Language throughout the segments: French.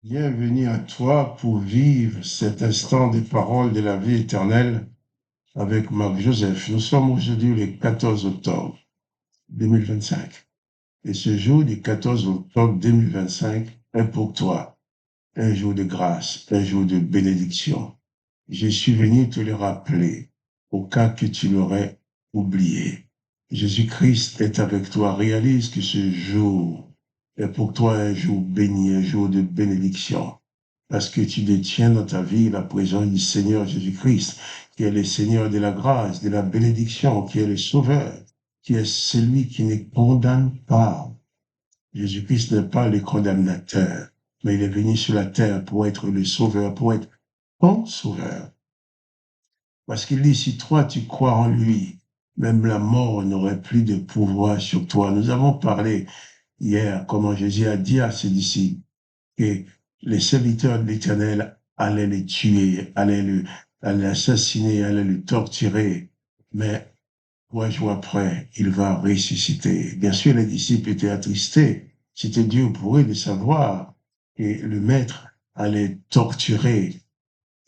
Bienvenue à toi pour vivre cet instant des paroles de la vie éternelle avec Marc-Joseph. Nous sommes aujourd'hui le 14 octobre 2025. Et ce jour du 14 octobre 2025 est pour toi un jour de grâce, un jour de bénédiction. Je suis venu te le rappeler au cas que tu l'aurais oublié. Jésus-Christ est avec toi. Réalise que ce jour est pour toi un jour béni, un jour de bénédiction parce que tu détiens dans ta vie la présence du Seigneur Jésus-Christ, qui est le Seigneur de la grâce, de la bénédiction, qui est le Sauveur, qui est celui qui ne condamne pas. Jésus-Christ n'est pas le condamnateur, mais il est venu sur la terre pour être le Sauveur, pour être ton Sauveur. Parce qu'il dit, si toi tu crois en lui, même la mort n'aurait plus de pouvoir sur toi. Nous avons parlé hier comment Jésus a dit à ses disciples que les serviteurs de l'Éternel allaient le tuer, allaient l'assassiner, allaient le torturer. Mais 3 jours après, il va ressusciter. Bien sûr, les disciples étaient attristés. C'était dur pour eux de savoir que le maître allait torturer.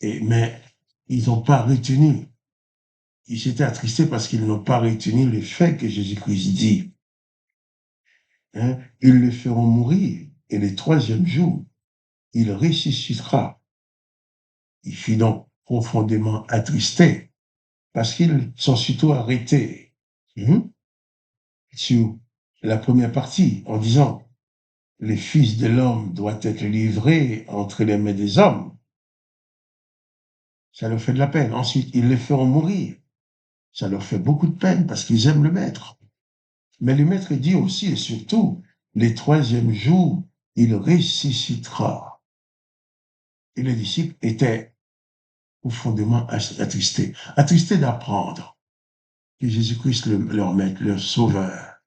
Mais ils n'ont pas retenu. Ils étaient attristés parce qu'ils n'ont pas retenu le fait que Jésus-Christ dit. Hein, ils le feront mourir et le 3e jour, il ressuscitera. Il fut donc profondément attristé parce qu'ils sont surtout arrêtés sur la première partie en disant le Fils de l'homme doit être livré entre les mains des hommes. Ça leur fait de la peine. Ensuite, ils le feront mourir. Ça leur fait beaucoup de peine parce qu'ils aiment le Maître. Mais le Maître dit aussi et surtout, le 3e jour, il ressuscitera. Et les disciples étaient profondément attristés. Attristés d'apprendre que Jésus-Christ, leur Maître, leur Sauveur,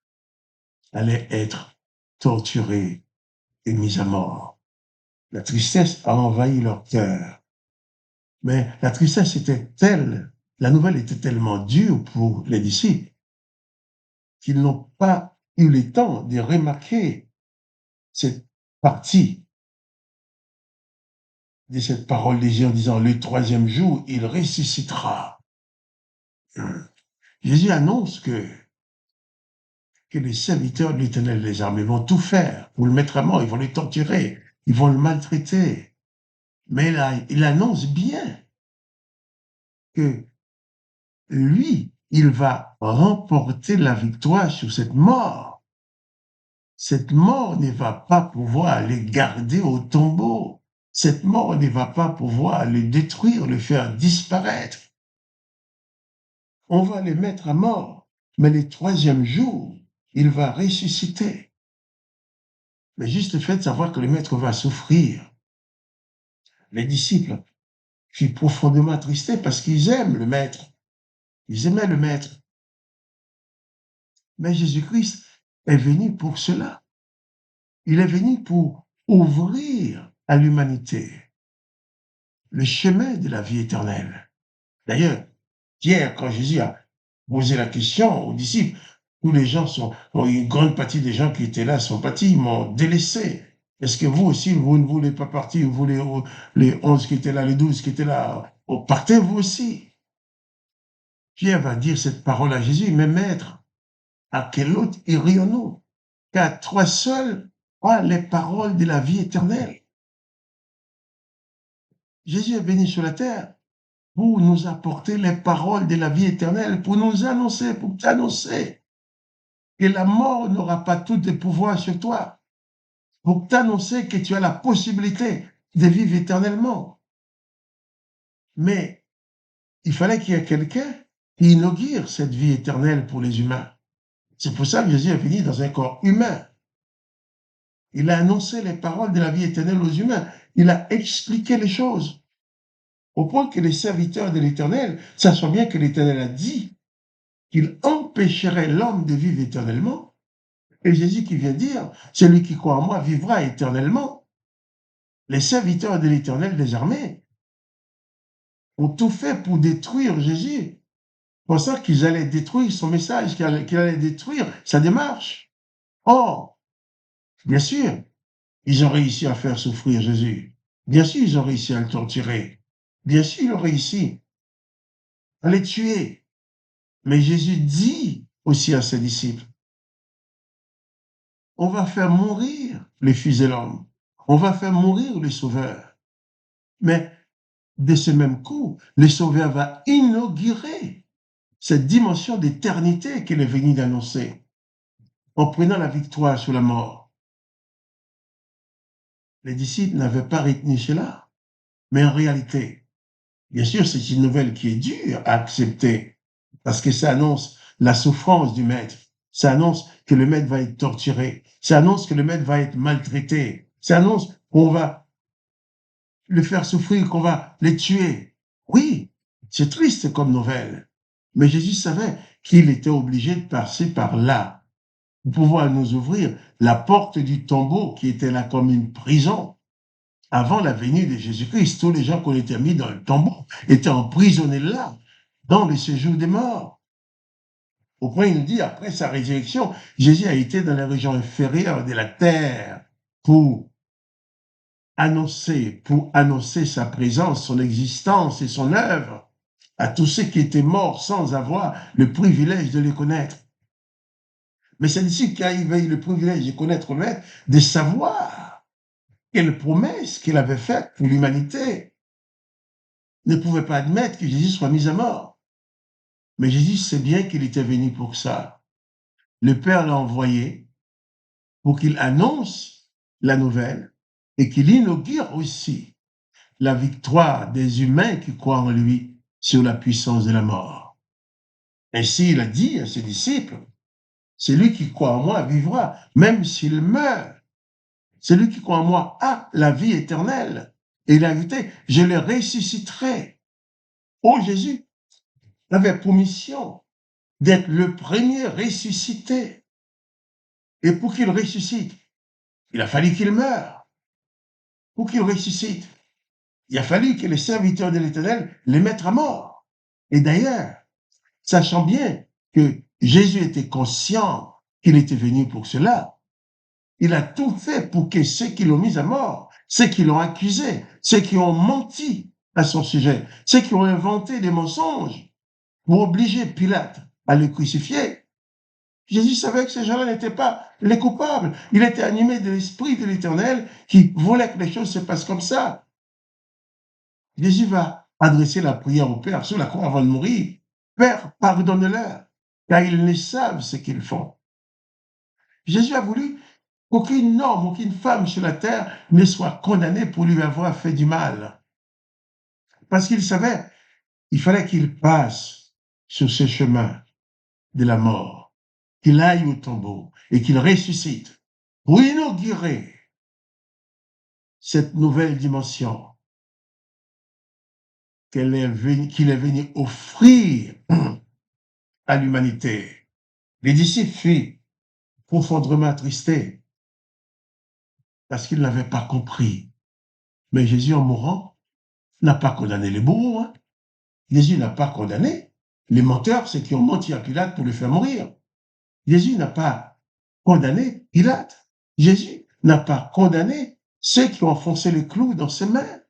allait être torturé et mis à mort. La tristesse a envahi leur cœur. Mais la tristesse était telle, la nouvelle était tellement dure pour les disciples qu'ils n'ont pas eu le temps de remarquer cette partie de cette parole de Jésus en disant le 3e jour, il ressuscitera. Jésus annonce que les serviteurs de l'Éternel des armées vont tout faire pour le mettre à mort, ils vont le torturer, ils vont le maltraiter. Mais là, il annonce bien que lui, il va remporter la victoire sur cette mort. Cette mort ne va pas pouvoir le garder au tombeau. Cette mort ne va pas pouvoir le détruire, le faire disparaître. On va le mettre à mort, mais le 3e jour, il va ressusciter. Mais juste le fait de savoir que le maître va souffrir, les disciples furent profondément attristés parce qu'ils aiment le maître. Ils aimaient le maître. Mais Jésus-Christ est venu pour cela. Il est venu pour ouvrir à l'humanité le chemin de la vie éternelle. D'ailleurs, hier, quand Jésus a posé la question aux disciples, tous les gens une grande partie des gens qui étaient là sont partis, ils m'ont délaissé. Est-ce que vous aussi, vous ne voulez pas partir, vous les 11 qui étaient là, les 12 qui étaient là, partez vous aussi. Pierre va dire cette parole à Jésus, mais maître, à quel autre irions-nous? Car toi seul as les paroles de la vie éternelle. Jésus est venu sur la terre pour nous apporter les paroles de la vie éternelle, pour nous annoncer, pour t'annoncer que la mort n'aura pas tout de pouvoir sur toi, pour t'annoncer que tu as la possibilité de vivre éternellement. Mais il fallait qu'il y ait quelqu'un qui inaugure cette vie éternelle pour les humains. C'est pour ça que Jésus est venu dans un corps humain. Il a annoncé les paroles de la vie éternelle aux humains. Il a expliqué les choses. Au point que les serviteurs de l'Éternel sachant bien que l'Éternel a dit qu'il empêcherait l'homme de vivre éternellement. Et Jésus qui vient dire, celui qui croit en moi vivra éternellement. Les serviteurs de l'Éternel des armées ont tout fait pour détruire Jésus, pensant qu'ils allaient détruire son message, qu'il allait détruire sa démarche. Or, bien sûr, ils ont réussi à faire souffrir Jésus. Bien sûr, ils ont réussi à le torturer. Bien sûr, ils ont réussi à le tuer. Mais Jésus dit aussi à ses disciples, on va faire mourir les fils de l'homme. On va faire mourir le Sauveur. Mais de ce même coup, le Sauveur va inaugurer cette dimension d'éternité qu'il est venu d'annoncer en prenant la victoire sur la mort. Les disciples n'avaient pas retenu cela. Mais en réalité, bien sûr, c'est une nouvelle qui est dure à accepter parce que ça annonce la souffrance du maître. Ça annonce que le maître va être torturé. Ça annonce que le maître va être maltraité. Ça annonce qu'on va le faire souffrir, qu'on va le tuer. Oui, c'est triste comme nouvelle. Mais Jésus savait qu'il était obligé de passer par là pour pouvoir nous ouvrir la porte du tombeau qui était là comme une prison. Avant la venue de Jésus-Christ, tous les gens qu'on était mis dans le tombeau étaient emprisonnés là, dans le séjour des morts. Au point, il nous dit, après sa résurrection, Jésus a été dans les régions inférieures de la terre pour annoncer sa présence, son existence et son œuvre à tous ceux qui étaient morts sans avoir le privilège de les connaître. Mais c'est ici qu'arrive le privilège de connaître le Maître, de savoir quelle promesse qu'il avait faite pour l'humanité ne pouvait pas admettre que Jésus soit mis à mort. Mais Jésus sait bien qu'il était venu pour ça. Le Père l'a envoyé pour qu'il annonce la nouvelle et qu'il inaugure aussi la victoire des humains qui croient en lui sur la puissance de la mort. Ainsi, il a dit à ses disciples, celui qui croit en moi vivra, même s'il meurt. Celui qui croit en moi a la vie éternelle. Et il a ajouté, je le ressusciterai. Oh, Jésus avait pour mission d'être le premier ressuscité. Et pour qu'il ressuscite, il a fallu qu'il meure. Pour qu'il ressuscite, il a fallu que les serviteurs de l'Éternel les mettent à mort. Et d'ailleurs, sachant bien que Jésus était conscient qu'il était venu pour cela, il a tout fait pour que ceux qui l'ont mis à mort, ceux qui l'ont accusé, ceux qui ont menti à son sujet, ceux qui ont inventé des mensonges pour obliger Pilate à le crucifier, Jésus savait que ces gens-là n'étaient pas les coupables. Il était animé de l'Esprit de l'Éternel qui voulait que les choses se passent comme ça. Jésus va adresser la prière au Père sur la croix avant de mourir. Père, pardonne-leur, car ils ne savent ce qu'ils font. Jésus a voulu qu'aucune homme, aucune femme sur la terre ne soit condamnée pour lui avoir fait du mal. Parce qu'il savait, il fallait qu'il passe sur ce chemin de la mort, qu'il aille au tombeau et qu'il ressuscite pour inaugurer cette nouvelle dimension qu'il est venu offrir à l'humanité. Les disciples furent profondément attristés parce qu'ils n'avaient pas compris. Mais Jésus, en mourant, n'a pas condamné les bourreaux. Hein. Jésus n'a pas condamné les menteurs, ceux qui ont menti à Pilate pour le faire mourir. Jésus n'a pas condamné Pilate. Jésus n'a pas condamné ceux qui ont enfoncé le clou dans ses mains.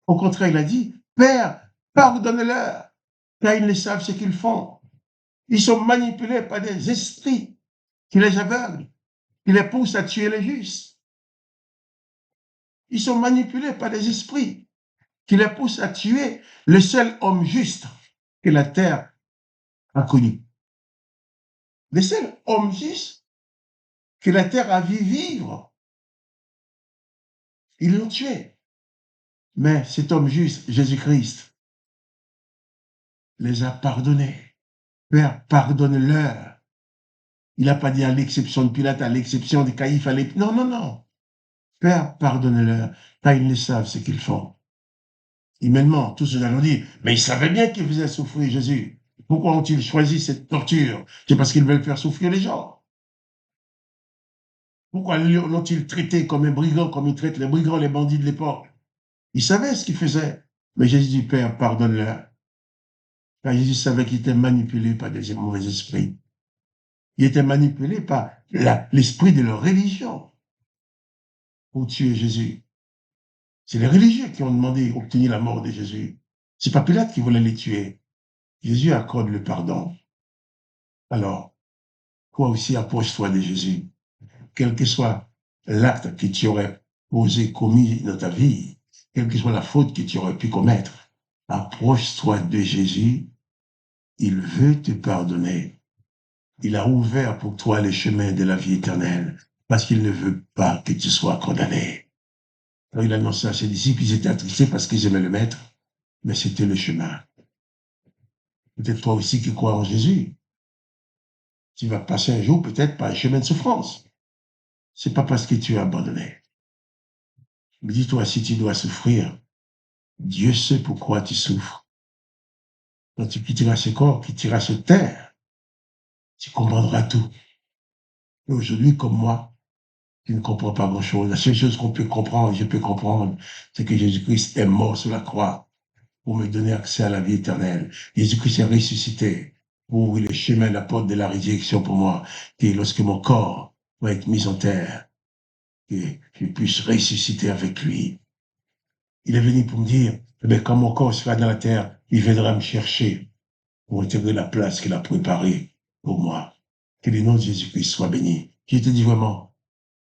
Au contraire, il a dit, Père, pardonne-leur, car ils ne savent ce qu'ils font. Ils sont manipulés par des esprits qui les aveuglent, qui les poussent à tuer les justes. Ils sont manipulés par des esprits qui les poussent à tuer le seul homme juste que la terre a connu. Le seul homme juste que la terre a vu vivre. Ils l'ont tué. Mais cet homme juste, Jésus-Christ, les a pardonnés. Père, pardonne-leur. Il n'a pas dit à l'exception de Pilate, à l'exception de Caïphe, non, non, non. Père, pardonne-leur, car ils ne savent ce qu'ils font. Humainement, tous ceux allons dire, mais ils savaient bien qu'ils faisaient souffrir Jésus. Pourquoi ont-ils choisi cette torture? C'est parce qu'ils veulent faire souffrir les gens. Pourquoi l'ont-ils traité comme un brigand, comme ils traitent les brigands, les bandits de l'époque? Ils savaient ce qu'ils faisaient. Mais Jésus dit, Père, pardonne-leur. Car Jésus savait qu'il était manipulé par des mauvais esprits. Il était manipulé par l'esprit de leur religion. pour tuer Jésus. C'est les religieux qui ont demandé d'obtenir la mort de Jésus. C'est pas Pilate qui voulait les tuer. Jésus accorde le pardon. Alors, toi aussi, approche-toi de Jésus. Quel que soit l'acte que tu aurais osé commis dans ta vie, quelle que soit la faute que tu aurais pu commettre, approche-toi de Jésus. Il veut te pardonner. Il a ouvert pour toi le chemin de la vie éternelle parce qu'il ne veut pas que tu sois condamné. Alors il annonçait à ses disciples, ils étaient attristés parce qu'ils aimaient le maître, mais c'était le chemin. Peut-être toi aussi qui crois en Jésus, tu vas passer un jour peut-être par un chemin de souffrance. C'est pas parce que tu es abandonné. Mais dis-toi, si tu dois souffrir, Dieu sait pourquoi tu souffres. Quand tu quitteras ce corps, quitteras cette terre, tu comprendras tout. Et aujourd'hui, comme moi, tu ne comprends pas grand-chose. La seule chose qu'on peut comprendre, je peux comprendre, c'est que Jésus-Christ est mort sur la croix pour me donner accès à la vie éternelle. Jésus-Christ est ressuscité pour ouvrir le chemin, la porte de la résurrection pour moi. Et lorsque mon corps va être mis en terre, que je puisse ressusciter avec lui. Il est venu pour me dire, eh bien, quand mon corps sera dans la terre, il viendra me chercher pour intégrer la place qu'il a préparée pour moi. Que le nom de Jésus-Christ soit béni. Je te dis vraiment,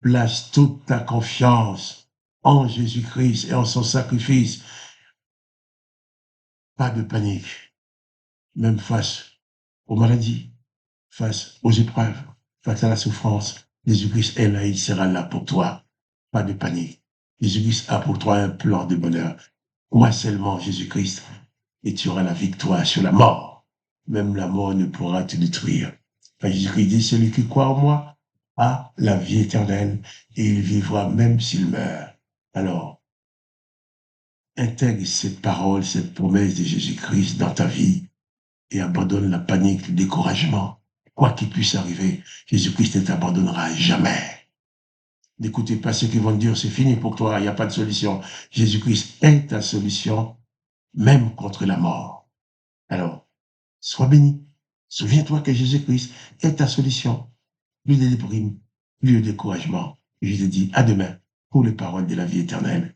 place toute ta confiance en Jésus-Christ et en son sacrifice. Pas de panique, même face aux maladies, face aux épreuves, face à la souffrance. Jésus-Christ est là, il sera là pour toi. Pas de panique. Jésus-Christ a pour toi un plan de bonheur. Crois seulement Jésus-Christ et tu auras la victoire sur la mort. Même la mort ne pourra te détruire. Enfin, Jésus-Christ dit, celui qui croit en moi a la vie éternelle et il vivra même s'il meurt. Alors, intègre cette parole, cette promesse de Jésus-Christ dans ta vie et abandonne la panique, le découragement. Quoi qu'il puisse arriver, Jésus-Christ ne t'abandonnera jamais. N'écoutez pas ceux qui vont te dire, c'est fini pour toi, il n'y a pas de solution. Jésus-Christ est ta solution, même contre la mort. Alors, sois béni. Souviens-toi que Jésus-Christ est ta solution. Plus de déprime, plus de découragement. Et je te dis à demain pour les paroles de la vie éternelle.